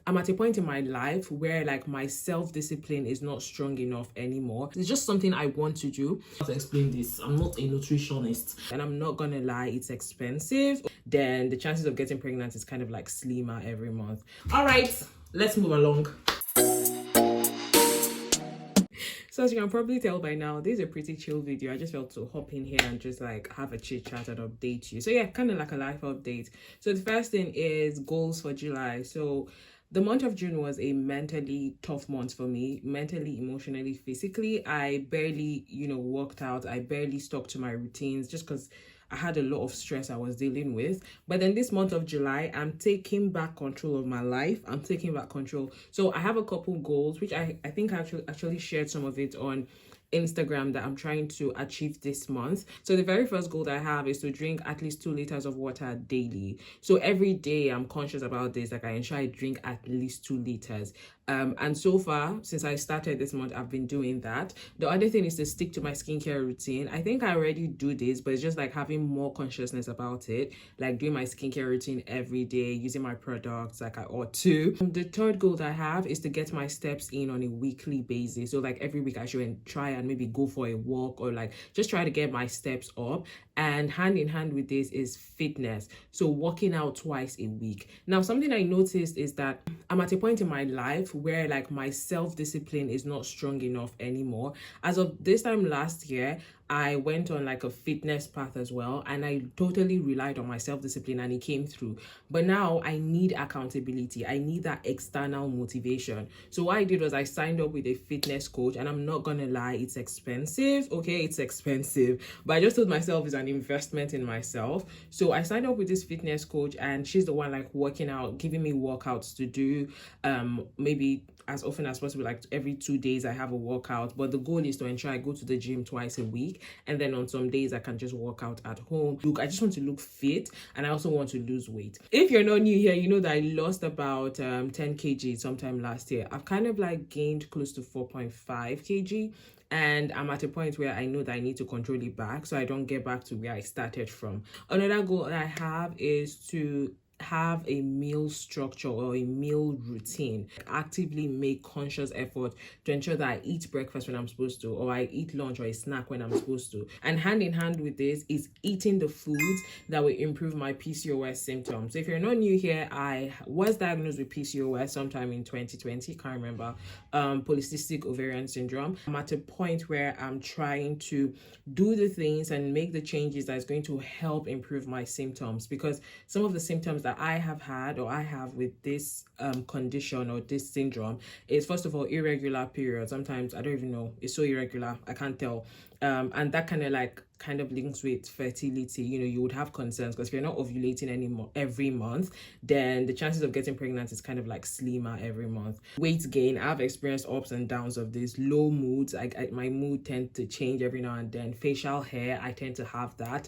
I'm at a point in my life where like my self-discipline is not strong enough anymore. It's just something I want to do. To explain this, I'm not a nutritionist, and I'm not gonna lie, it's expensive. Then the chances of getting pregnant is kind of like slimmer every month. All right, let's move along. So as you can probably tell by now, this is a pretty chill video. I just felt to hop in here and just like have a chit chat and update you. So yeah, kind of like a life update. So the first thing is goals for July. So the month of June was a mentally tough month for me, mentally, emotionally, physically. I barely, worked out. I barely stuck to my routines just because I had a lot of stress I was dealing with. But then this month of July, I'm taking back control of my life. I'm taking back control. So I have a couple goals, which I think I actually shared some of it on Instagram that I'm trying to achieve this month. So the very first goal that I have is to drink at least 2 liters of water daily. So every day I'm conscious about this, like I ensure I drink at least 2 liters. And so far, since I started this month, I've been doing that. The other thing is to stick to my skincare routine. I think I already do this, but it's just like having more consciousness about it, like doing my skincare routine every day, using my products like I ought to. The third goal that I have is to get my steps in on a weekly basis. So like every week I should try and maybe go for a walk or like just try to get my steps up. And hand in hand with this is fitness. So working out twice a week. Now, something I noticed is that I'm at a point in my life where like my self-discipline is not strong enough anymore. As of this time last year, I went on like a fitness path as well, and I totally relied on my self-discipline and it came through. But now I need accountability. I need that external motivation. So what I did was I signed up with a fitness coach, and I'm not gonna lie, it's expensive. Okay, it's expensive, but I just told myself it's an investment in myself. So I signed up with this fitness coach, and she's the one like working out, giving me workouts to do, maybe as often as possible, like every 2 days I have a workout. But the goal is to ensure I go to the gym twice a week, and then on some days I can just work out at home. Look, I just want to look fit, and I also want to lose weight. If you're not new here, you know that I lost about 10 kg sometime last year. I've kind of like gained close to 4.5 kg, and I'm at a point where I know that I need to control it back so I don't get back to where I started from. Another goal I have is to have a meal structure or a meal routine. Actively make conscious effort to ensure that I eat breakfast when I'm supposed to, or I eat lunch or a snack when I'm supposed to. And hand in hand with this is eating the foods that will improve my PCOS symptoms. So if you're not new here, I was diagnosed with PCOS sometime in 2020, can't remember, polycystic ovarian syndrome. I'm at a point where I'm trying to do the things and make the changes that's going to help improve my symptoms, because some of the symptoms that I have had or I have with this condition or this syndrome is, first of all, irregular periods. Sometimes I don't even know, it's so irregular, I can't tell. And that kind of links with fertility. You would have concerns because if you're not ovulating anymore every month, then the chances of getting pregnant is kind of like slimmer every month. Weight gain, I've experienced ups and downs of this. Low moods, my mood tends to change every now and then. Facial hair, I tend to have that.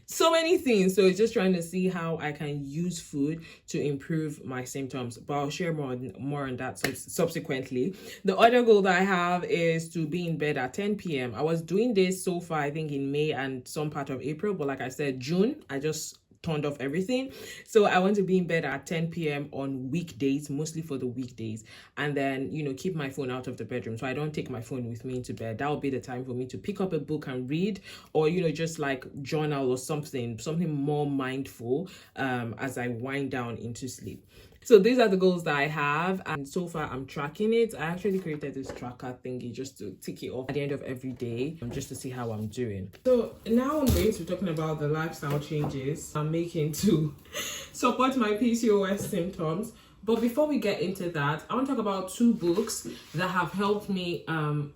So many things. So it's just trying to see how I can use food to improve my symptoms, but I'll share more on that subsequently. The other goal that I have is to be in bed at 10 p.m. I was doing this so far, I think in May and some part of April, but like I said, June, I just turned off everything. So I want to be in bed at 10 p.m. on weekdays, mostly for the weekdays, and then keep my phone out of the bedroom, so I don't take my phone with me into bed. That will be the time for me to pick up a book and read, or just like journal or something more mindful as I wind down into sleep. So these are the goals that I have, and so far I'm tracking it. I actually created this tracker thingy just to tick it off at the end of every day, just to see how I'm doing. So now I'm going to be talking about the lifestyle changes I'm making to support my PCOS symptoms. But before we get into that, I want to talk about 2 books that have helped me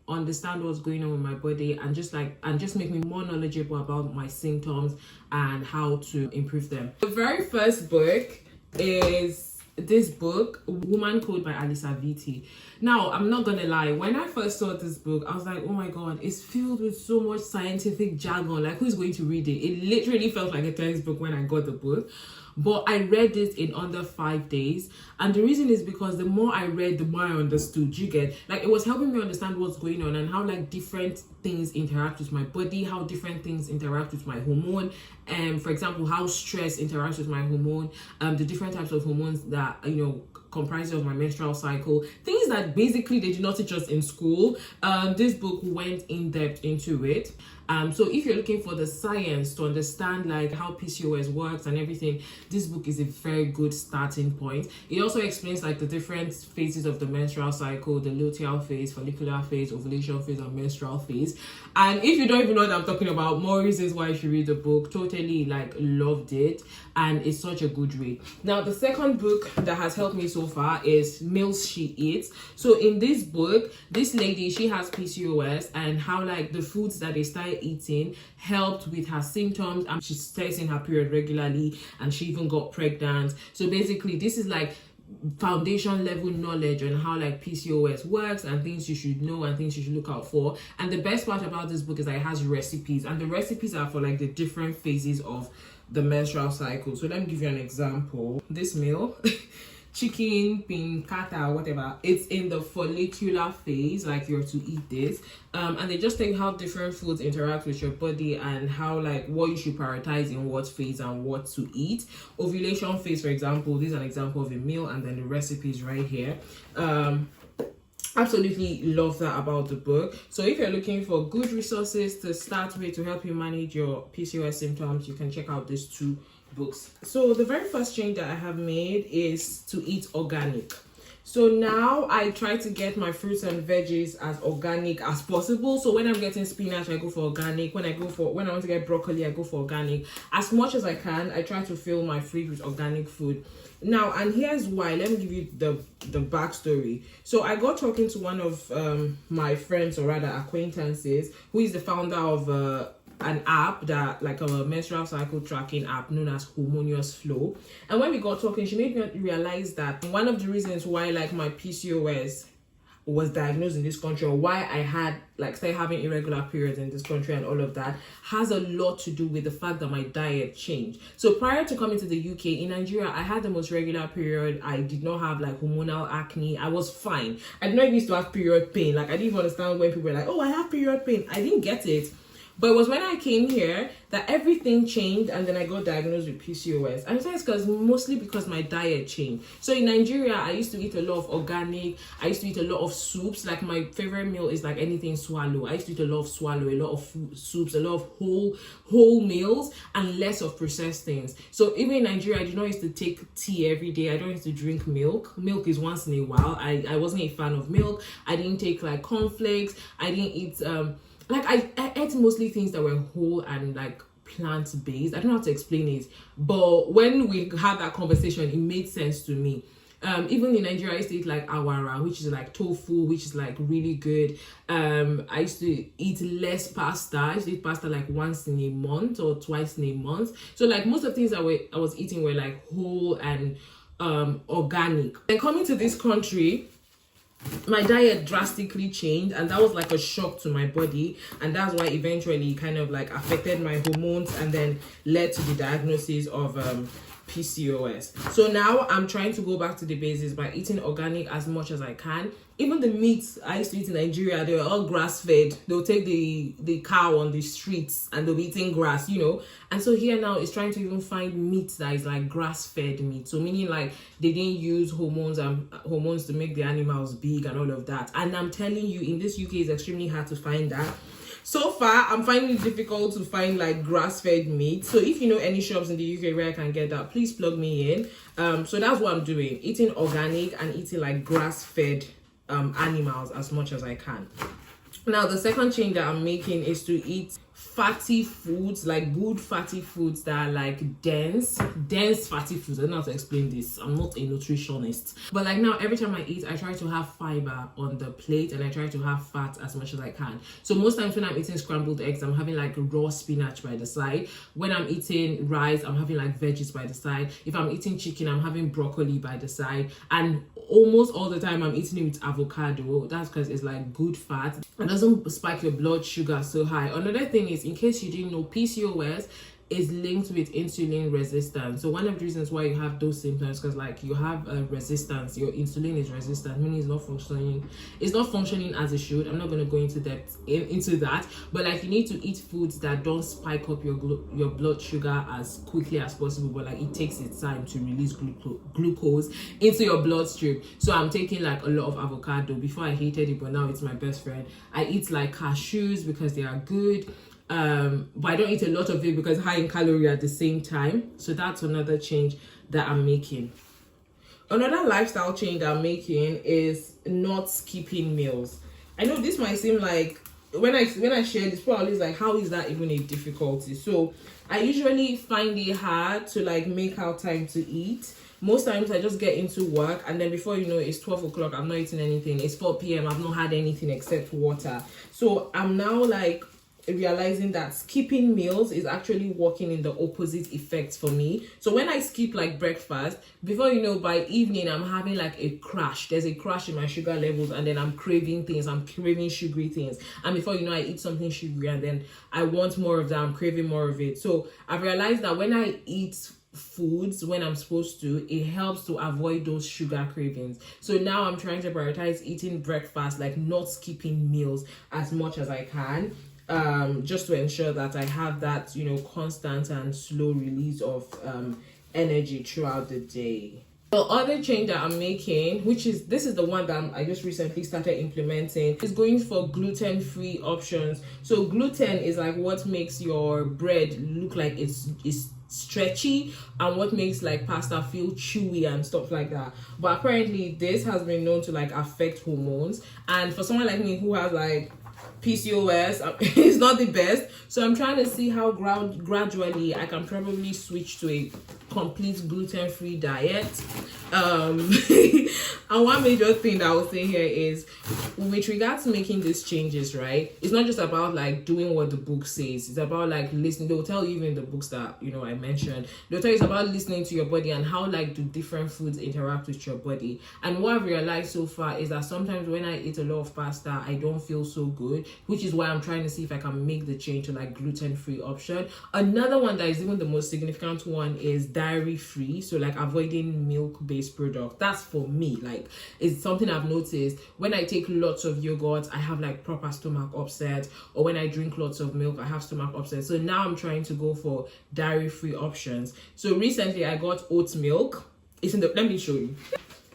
understand what's going on with my body and just make me more knowledgeable about my symptoms and how to improve them. The very first book is this book, Woman Code by Alisa Vitti. Now, I'm not gonna lie, when I first saw this book, I was like, oh my god, it's filled with so much scientific jargon. Like, who's going to read it? It literally felt like a textbook when I got the book. But I read it in under 5 days. And the reason is because the more I read, the more I understood. You get? Like, it was helping me understand what's going on and how like different things interact with my body, how different things interact with my hormone. For example, how stress interacts with my hormone, the different types of hormones that, comprises of my menstrual cycle, things that basically they did not teach us in school. This book went in depth into it. So if you're looking for the science to understand like how PCOS works and everything, this book is a very good starting point. It also explains like the different phases of the menstrual cycle, the luteal phase, follicular phase, ovulation phase, and menstrual phase. And if you don't even know what I'm talking about, more reasons why you should read the book. Totally like loved it, and it's such a good read. Now the second book that has helped me so far is Meals She Eats. So in this book, this lady, she has PCOS, and how like the foods that they started eating helped with her symptoms, and she stays in her period regularly, and she even got pregnant. So basically this is like foundation level knowledge on how like PCOS works and things you should know and things you should look out for. And the best part about this book is that it has recipes, and the recipes are for like the different phases of the menstrual cycle. So let me give you an example. This meal chicken pincata, whatever, it's in the follicular phase, like you're to eat this, and they just think how different foods interact with your body and how like what you should prioritize in what phase and what to eat. Ovulation phase, for example, this is an example of a meal, and then the recipes right here. Absolutely love that about the book. So if you're looking for good resources to start with to help you manage your PCOS symptoms, you can check out these two books. So the very first change that I have made is to eat organic. So now I try to get my fruits and veggies as organic as possible. So when I'm getting spinach, I go for organic. When I want to get broccoli, I go for organic. As much as I can, I try to fill my fridge with organic food. Now, and here's why. Let me give you the backstory. So I got talking to one of my friends, or rather acquaintances, who is the founder of an app that like a menstrual cycle tracking app known as Hormonious Flow. And when we got talking, she made me realize that one of the reasons why like my PCOS was diagnosed in this country, or why I had like started having irregular periods in this country and all of that, has a lot to do with the fact that my diet changed. So prior to coming to the UK, in Nigeria, I had the most regular period. I did not have like hormonal acne. I was fine. I did not even used to have period pain. Like I didn't even understand when people were like, oh, I have period pain. I didn't get it. But it was when I came here that everything changed, and then I got diagnosed with PCOS. And it's mostly because my diet changed. So in Nigeria, I used to eat a lot of organic. I used to eat a lot of soups. Like my favorite meal is like anything swallow. I used to eat a lot of swallow, a lot of soups, a lot of whole meals, and less of processed things. So even in Nigeria, I did not used to take tea every day. I don't used to drink milk. Milk is once in a while. I wasn't a fan of milk. I didn't take like cornflakes. I didn't eat like I ate mostly things that were whole and like plant-based. I don't know how to explain it, but when we had that conversation, it made sense to me. Even in Nigeria, I used to eat like awara, which is like tofu, which is like really good. I used to eat less pasta. I used to eat pasta like once in a month or twice in a month. So like most of the things I was eating were like whole and organic. And coming to this country, my diet drastically changed, and that was like a shock to my body, and that's why eventually it kind of like affected my hormones and then led to the diagnosis of PCOS. So now I'm trying to go back to the basics by eating organic as much as I can. Even the meats I used to eat in Nigeria, they were all grass-fed. They'll take the cow on the streets and they'll be eating grass, you know. And so here now it's trying to even find meat that is like grass-fed meat. So meaning like they didn't use hormones to make the animals big and all of that. And I'm telling you, in this UK, it's extremely hard to find that. So far, I'm finding it difficult to find like grass-fed meat. So if you know any shops in the UK where I can get that, please plug me in. So that's what I'm doing, eating organic and eating like grass-fed animals as much as I can. Now the second change that I'm making is to eat fatty foods, like good fatty foods that are like dense fatty foods. I don't know how to explain this. I'm not a nutritionist, but like now every time I eat, I try to have fiber on the plate and I try to have fat as much as I can. So most times when I'm eating scrambled eggs, I'm having like raw spinach by the side. When I'm eating rice, I'm having like veggies by the side. If I'm eating chicken, I'm having broccoli by the side. And almost all the time I'm eating it with avocado. That's because it's like good fat. It doesn't spike your blood sugar so high. Another thing is, in case you didn't know, PCOS is linked with insulin resistance. So one of the reasons why you have those symptoms, because like you have a resistance, your insulin is resistant, meaning it's not functioning as it should. I'm not going to go into depth into that, but like you need to eat foods that don't spike up your blood sugar as quickly as possible, but like it takes its time to release glucose into your bloodstream. So I'm taking like a lot of avocado. Before I hated it, but now it's my best friend. I eat like cashews because they are good. But I don't eat a lot of it because high in calorie at the same time. So that's another change that I'm making. Another lifestyle change that I'm making is not skipping meals. I know this might seem like, when I share this, probably is like, how is that even a difficulty? So I usually find it hard to like make out time to eat. Most times I just get into work, and then before you know it's 12 o'clock, I'm not eating anything. It's 4 p.m. I've not had anything except water. So I'm now like realizing that skipping meals is actually working in the opposite effect for me. So when I skip like breakfast, before you know, by evening I'm having like a crash. There's a crash in my sugar levels, and then I'm craving things. I'm craving sugary things, and before you know, I eat something sugary, and then I want more of that. I'm craving more of it. So I've realized that when I eat foods when I'm supposed to, it helps to avoid those sugar cravings. So now I'm trying to prioritize eating breakfast, like not skipping meals as much as I can, just to ensure that I have that, you know, constant and slow release of energy throughout the day. The other change that I'm making, this is the one that I just recently started implementing, is going for gluten-free options. So gluten is like what makes your bread look like it's stretchy, and what makes like pasta feel chewy and stuff like that. But apparently this has been known to like affect hormones, and for someone like me who has like PCOS, it's not the best. So I'm trying to see how gradually I can probably switch to a complete gluten-free diet. And one major thing that I will say here is, with regards to making these changes, right, it's not just about like doing what the book says. It's about like listening. They'll tell you, even in the books that, you know, I mentioned, they'll tell you it's about listening to your body and how like do different foods interact with your body. And what I've realized so far is that sometimes when I eat a lot of pasta, I don't feel so good, which is why I'm trying to see if I can make the change to like gluten-free option. Another one that is even the most significant one is dairy-free. So like avoiding milk-based products. That's for me. Like, it's something I've noticed. When I take lots of yogurt, I have like proper stomach upset, or when I drink lots of milk, I have stomach upset. So now I'm trying to go for dairy-free options. So recently I got oat milk. It's in the, let me show you.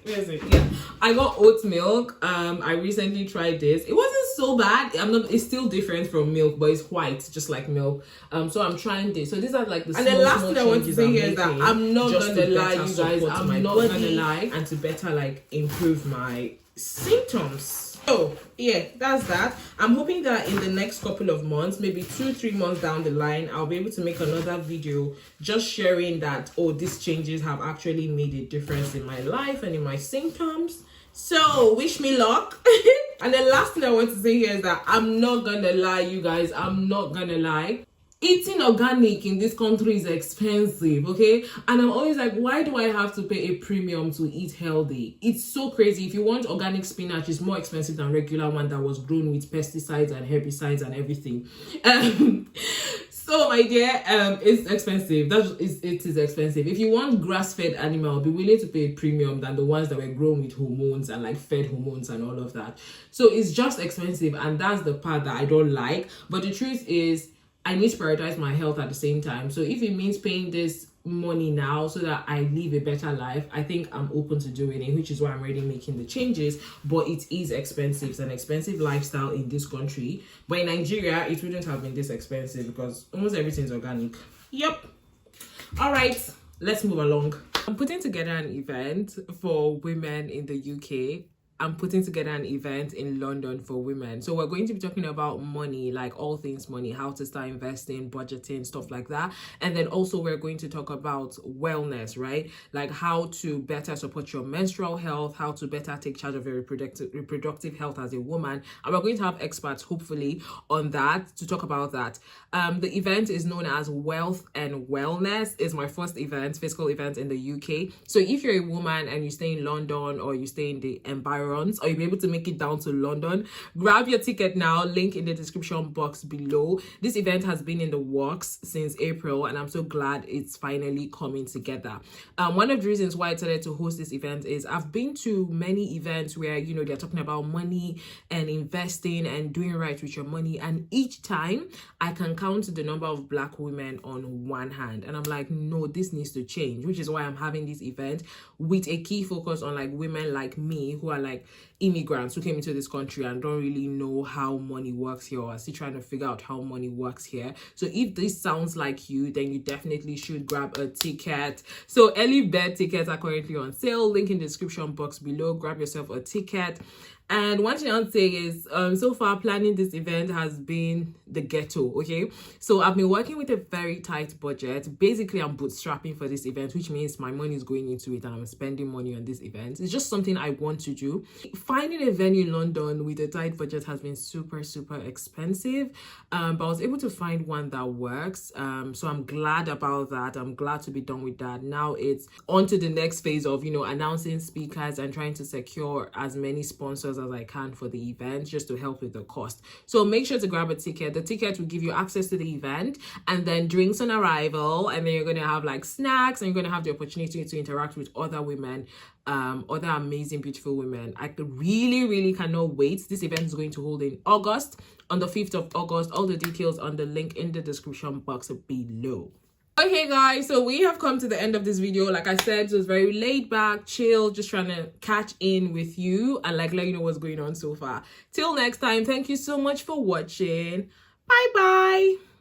Where is it? Yeah, I got oat milk. I recently tried this. It wasn't so bad. It's still different from milk, but it's white, just like milk. So I'm trying this. So these are like the small, and the last thing I want to say here is that I'm not gonna lie, you guys. I'm not gonna lie, and to better like improve my symptoms. So yeah, that's that. I'm hoping that in the next couple of months, maybe 2-3 months down the line, I'll be able to make another video just sharing that, oh, these changes have actually made a difference in my life and in my symptoms. So wish me luck. And the last thing I want to say here is that I'm not gonna lie, you guys. I'm not gonna lie. Eating organic in this country is expensive, okay? And I'm always like, why do I have to pay a premium to eat healthy? It's so crazy. If you want organic spinach, it's more expensive than regular one that was grown with pesticides and herbicides and everything. So my dear, it's expensive. It is expensive. If you want grass-fed animal, be willing to pay a premium than the ones that were grown with hormones and like fed hormones and all of that. So it's just expensive, and that's the part that I don't like. But the truth is, I need to prioritize my health at the same time. So if it means paying this money now so that I live a better life, I think I'm open to doing it, which is why I'm already making the changes. But it is expensive. It's an expensive lifestyle in this country. But in Nigeria, it wouldn't have been this expensive because almost everything's organic. Yep. All right, let's move along. I'm putting together an event for women in the UK. I'm putting together an event in London for women. So we're going to be talking about money, like all things money, how to start investing, budgeting, stuff like that. And then also we're going to talk about wellness, right? Like how to better support your menstrual health, how to better take charge of your reproductive health as a woman. And we're going to have experts, hopefully, on that to talk about that. The event is known as Wealth and Wellness. It's my first event, physical event in the UK. So if you're a woman and you stay in London or you stay in the environment runs, or you'll be able to make it down to London, grab your ticket now. Link in the description box below. This event has been in the works since April, and I'm so glad it's finally coming together. One of the reasons why I decided to host this event is I've been to many events where, you know, they're talking about money and investing and doing right with your money, and each time I can count the number of Black women on one hand, and I'm like, no, this needs to change, which is why I'm having this event with a key focus on like women like me who are like immigrants who came into this country and don't really know how money works here, or are still trying to figure out how money works here. So if this sounds like you, then you definitely should grab a ticket. So early bird tickets are currently on sale. Link in the description box below. Grab yourself a ticket. And one thing I'll say is, so far planning this event has been the ghetto, okay? So I've been working with a very tight budget. Basically, I'm bootstrapping for this event, which means my money is going into it and I'm spending money on this event. It's just something I want to do. Finding a venue in London with a tight budget has been super, super expensive, but I was able to find one that works. So I'm glad about that. I'm glad to be done with that. Now it's on to the next phase of, you know, announcing speakers and trying to secure as many sponsors as I can for the event, just to help with the cost. So make sure to grab a ticket. The ticket will give you access to the event and then drinks on arrival, and then you're going to have like snacks, and you're going to have the opportunity to interact with other women, other amazing, beautiful women. I really cannot wait. This event is going to hold in August, on the 5th of August. All the details on the link in the description box below. Okay guys, so we have come to the end of this video. Like I said, it was very laid back, chill, just trying to catch in with you and like let you know what's going on so far. Till next time, thank you so much for watching. Bye bye.